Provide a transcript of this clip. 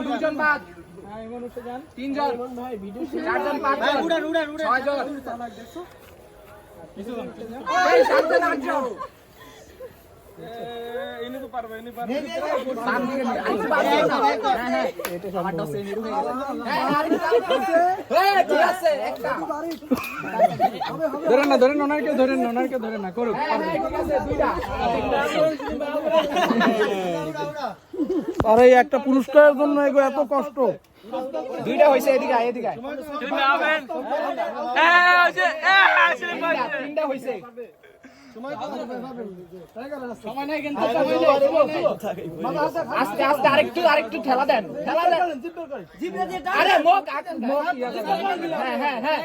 দুজন বাদ, তিনজন, চারজন, পাঁচজন, ছয়জন, সাতজন, আটজন। ধরেন না ওনারকে ধরেন না করুক। আর এই একটা পুরস্কারের জন্য এত কষ্ট। দুইটা হয়েছে, এদিকে আয়, এদিকে আয়। তিনটা হয়েছে। আস্তে আস্তে আরেকটু ঠেলা দেন, আরে মুখ, হ্যাঁ হ্যাঁ হ্যাঁ।